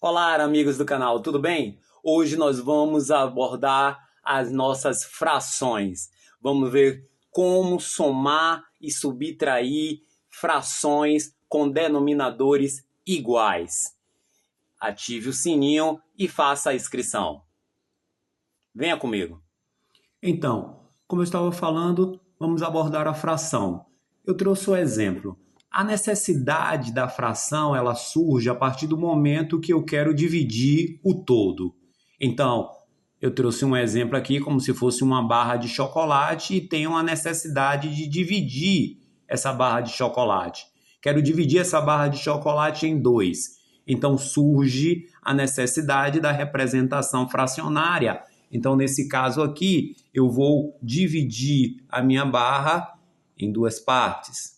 Olá, amigos do canal, tudo bem? Hoje nós vamos abordar as nossas frações. Vamos ver como somar e subtrair frações com denominadores iguais. Ative o sininho e faça a inscrição. Venha comigo. Então, como eu estava falando, vamos abordar a fração. Eu trouxe o exemplo. A necessidade da fração, ela surge a partir do momento que eu quero dividir o todo. Então, eu trouxe um exemplo aqui como se fosse uma barra de chocolate e tenho a necessidade de dividir essa barra de chocolate. Quero dividir essa barra de chocolate em dois. Então surge a necessidade da representação fracionária. Então, nesse caso aqui, eu vou dividir a minha barra em duas partes.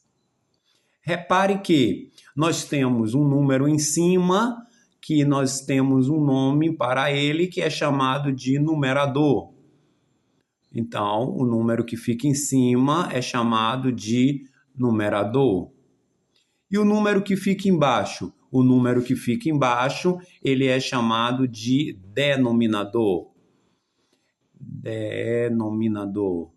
Repare que nós temos um número em cima, que nós temos um nome para ele, que é chamado de numerador. Então, o número que fica em cima é chamado de numerador. E o número que fica embaixo? O número que fica embaixo, ele é chamado de denominador. Denominador.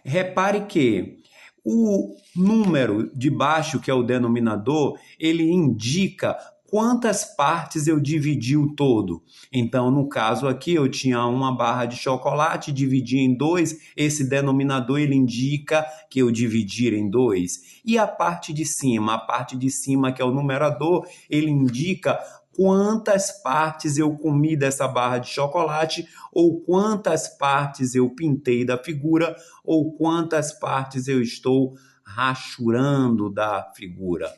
Repare que o número de baixo, que é o denominador, ele indica quantas partes eu dividi o todo. Então, no caso aqui, eu tinha uma barra de chocolate, dividi em dois, esse denominador ele indica que eu dividi em dois. E a parte de cima, que é o numerador, ele indica quantas partes eu comi dessa barra de chocolate, ou quantas partes eu pintei da figura, ou quantas partes eu estou rachurando da figura.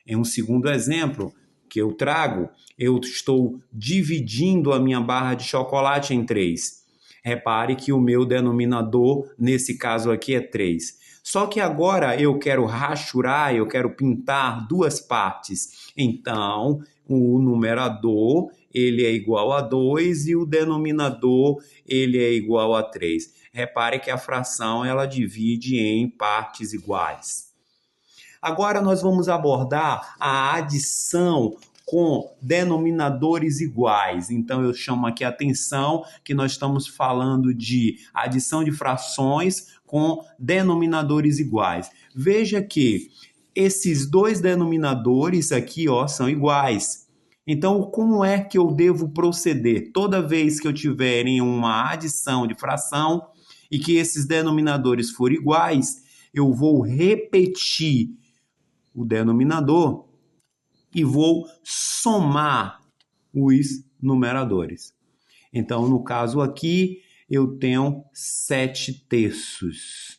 Em um segundo exemplo que eu trago, eu estou dividindo a minha barra de chocolate em três. Repare que o meu denominador, nesse caso aqui, é 3. Só que agora eu quero rachurar, eu quero pintar duas partes. Então, o numerador, ele é igual a 2 e o denominador, ele é igual a 3. Repare que a fração, ela divide em partes iguais. Agora nós vamos abordar a adição com denominadores iguais. Então eu chamo aqui a atenção que nós estamos falando de adição de frações com denominadores iguais. Veja que esses dois denominadores aqui, ó, são iguais. Então, como é que eu devo proceder? Toda vez que eu tiver em uma adição de fração e que esses denominadores forem iguais, eu vou repetir o denominador e vou somar os numeradores. Então, no caso aqui, eu tenho 7/3.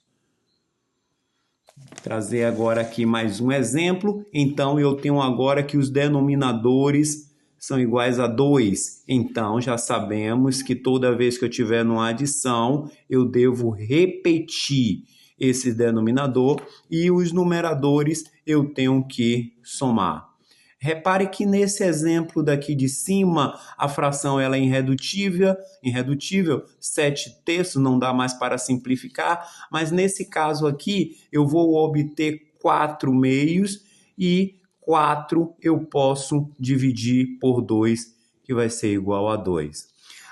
Vou trazer agora aqui mais um exemplo. Então, eu tenho agora que os denominadores são iguais a 2. Então, já sabemos que toda vez que eu tiver numa adição, eu devo repetir esse denominador e os numeradores eu tenho que somar. Repare que nesse exemplo daqui de cima, a fração ela é irredutível, 7/3 não dá mais para simplificar, mas nesse caso aqui eu vou obter 4/2 e 4 eu posso dividir por 2, que vai ser igual a 2.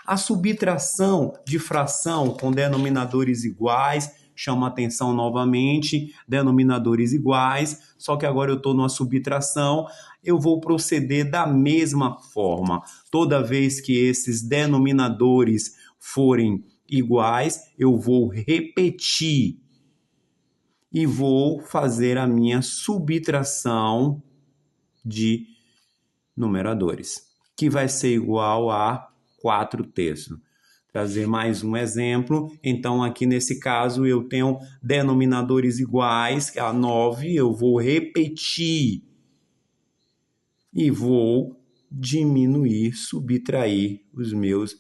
A subtração de fração com denominadores iguais chama atenção novamente, denominadores iguais, só que agora eu estou numa subtração, eu vou proceder da mesma forma. Toda vez que esses denominadores forem iguais, eu vou repetir e vou fazer a minha subtração de numeradores, que vai ser igual a 4/3. Trazer mais um exemplo. Então, aqui nesse caso, eu tenho denominadores iguais, que é a 9, eu vou repetir e vou diminuir, subtrair os meus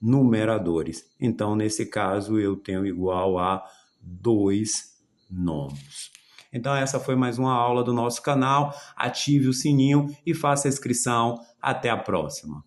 numeradores. Então, nesse caso, eu tenho igual a 2/9. Então, essa foi mais uma aula do nosso canal. Ative o sininho e faça a inscrição. Até a próxima.